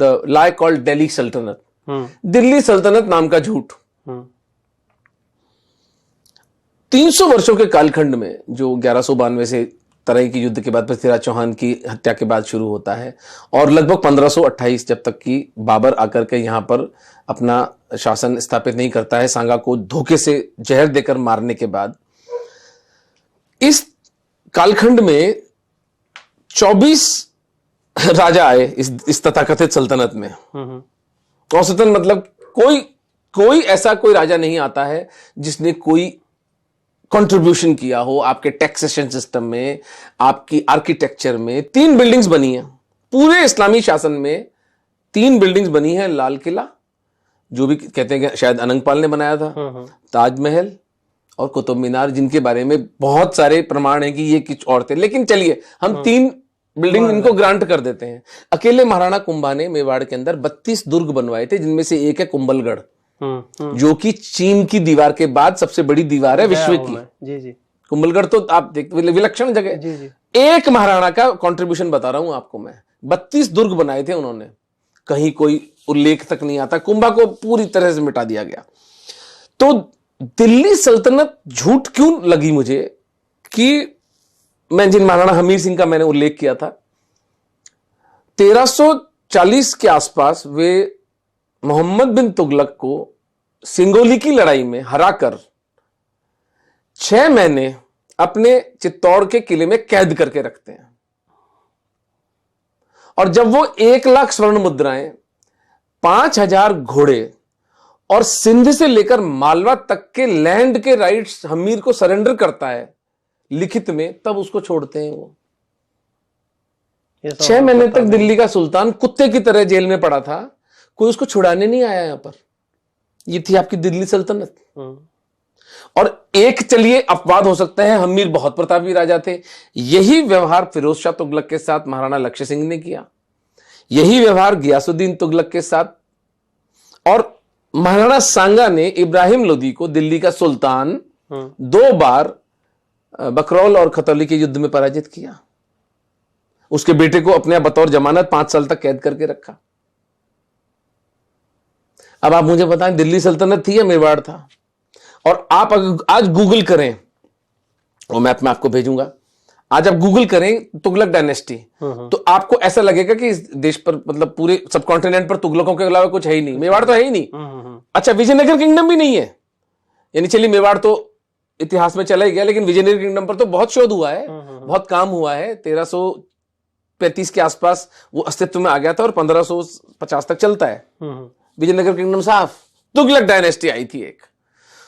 The lie called Delhi सल्तनत, दिल्ली सल्तनत नाम का झूठ। 300 वर्षों के कालखंड में, जो 1192 से तराई की युद्ध के बाद पृथ्वीराज चौहान की हत्या के बाद शुरू होता है, और लगभग 1528 जब तक कि बाबर आकर के यहां पर अपना शासन स्थापित नहीं करता है, सांगा को धोखे से जहर देकर मारने के बाद, इस कालखंड में 24 राजा आए इस तथाकथित सल्तनत में। औसतन मतलब कोई ऐसा कोई राजा नहीं आता है जिसने कोई कंट्रीब्यूशन किया हो आपके टैक्सेशन सिस्टम में, आपकी आर्किटेक्चर में। 3 बिल्डिंग्स बनी हैं पूरे इस्लामी शासन में, 3 बिल्डिंग्स बनी हैं, लाल किला जो भी कहते हैं कि शायद अनंगपाल ने बनाया था, ताजमहल और कुतुब मीनार, जिनके बारे में बहुत सारे प्रमाण हैं कि ये कुछ और थे, लेकिन चलिए हम 3 बिल्डिंग इनको ग्रांट कर देते हैं। अकेले महाराणा कुंभा ने मेवाड़ के अंदर 32 दुर्ग बनवाए थे, जिनमें से एक है कुंभलगढ़, जो कि चीन की दीवार के बाद सबसे बड़ी दीवार है विश्व की। जी जी, कुंभलगढ़ तो आप देख, विलक्षण जगह। जी जी, एक महाराणा का कंट्रीब्यूशन बता रहा हूं आपको मैं, 32 दुर्ग बनाए थे उन्होंने, कहीं कोई उल्लेख तक नहीं आता। कुंभा को पूरी तरह से मिटा दिया गया। तो दिल्ली सल्तनत झूठ क्यों लगी मुझे, कि मैं जिन महाराणा हमीर सिंह का मैंने उल्लेख किया था, 1340 के आसपास वे मोहम्मद बिन तुगलक को सिंगोली की लड़ाई में हराकर 6 महीने अपने चित्तौड़ के किले में कैद करके रखते हैं। और जब वो 1 लाख स्वर्ण मुद्राएं, 5000 घोड़े और सिंध से लेकर मालवा तक के लैंड के राइट्स हमीर को सरेंडर करता है लिखित में, तब उसको छोड़ते हैं वो। 6 महीने तक दिल्ली का सुल्तान कुत्ते की तरह जेल में पड़ा था, कोई उसको छुड़ाने नहीं आया यहां पर। ये थी आपकी दिल्ली सल्तनत। और एक चलिए अपवाद हो सकता है, हमीर बहुत प्रतापी राजा थे। यही व्यवहार फिरोज शाह तुगलक के साथ महाराणा लक्ष्य सिंह ने किया, यही व्यवहार गियासुद्दीन तुगलक के साथ, और महाराणा सांगा ने इब्राहिम लोदी को, दिल्ली का सुल्तान, 2 बार बकरौल और खतौली के युद्ध में पराजित किया। उसके बेटे को अपने बतौर जमानत 5 साल तक कैद करके रखा। अब आप मुझे बताएं, दिल्ली सल्तनत थी या मेवाड़ था? और आप आज गूगल करें, और मैप में आपको भेजूंगा, आज आप गूगल करें तुगलक डायनेस्टी, तो आपको ऐसा लगेगा कि इस देश पर, मतलब पूरे सब कॉन्टिनेंट पर तुगलकों के अलावा कुछ है ही नहीं। मेवाड़ तो है ही नहीं। अच्छा, विजयनगर किंगडम भी नहीं है। यानी चलिए मेवाड़ तो इतिहास में चला ही गया, लेकिन विजयनगर किंगडम पर तो बहुत शोध हुआ है, बहुत काम हुआ है। 1335 के आसपास वो अस्तित्व में आ गया था और 1550 तक चलता है विजयनगर किंगडम साफ। तुगलक डायनेस्टी आई थी एक।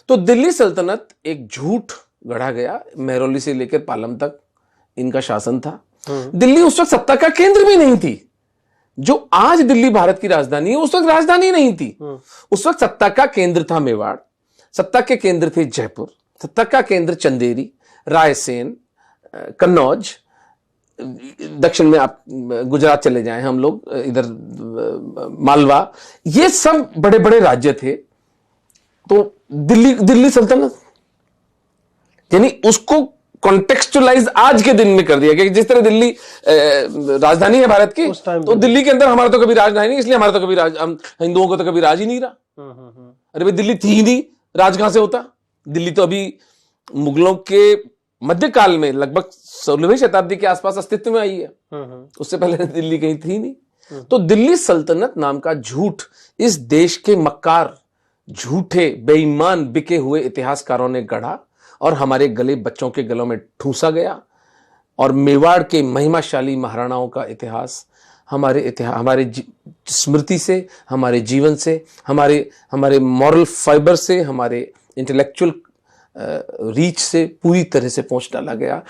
तो दिल्ली सल्तनत एक झूठ गढ़ा गया, मेहरौली से लेकर पालम तक इनका शासन था। दिल्ली उस वक्त सत्ता का केंद्र भी नहीं थी। जो आज दिल्ली भारत की राजधानी है, उस वक्त राजधानी नहीं थी। उस वक्त सत्ता का केंद्र था मेवाड़, सत्ता के केंद्र थे जयपुर, सत्ता का केंद्र चंदेरी, रायसेन, कन्नौज, दक्षिण में आप गुजरात चले जाएं, हम लोग इधर मालवा, ये सब बड़े बड़े राज्य थे। तो दिल्ली सल्तनत, यानी उसको कॉन्टेक्सचुअलाइज आज के दिन में कर दिया गया कि जिस तरह दिल्ली राजधानी है भारत की, तो दिल्ली के अंदर हमारा तो कभी राजधानी नहीं, इसलिए हमारा तो कभी हम हिंदुओं को तो कभी राज ही नहीं रहा। अरे भाई, दिल्ली थी ही नहीं, राज कहां से होता? दिल्ली तो अभी मुगलों के मध्यकाल में लगभग 16वीं शताब्दी के आसपास अस्तित्व में आई है। उससे पहले दिल्ली कहीं थी नहीं। तो दिल्ली सल्तनत नाम का झूठ इस देश के मक्कार, झूठे, बेईमान, बिके हुए इतिहासकारों ने गढ़ा और हमारे गले बच्चों के गलों में ठूंसा गया। और मेवाड़ के महिमाशाली महाराणाओं का इतिहास हमारे स्मृति से, हमारे जीवन से, हमारे मॉरल फाइबर से, हमारे इंटेलेक्चुअल रीच से पूरी तरह से पोंछ डाला गया।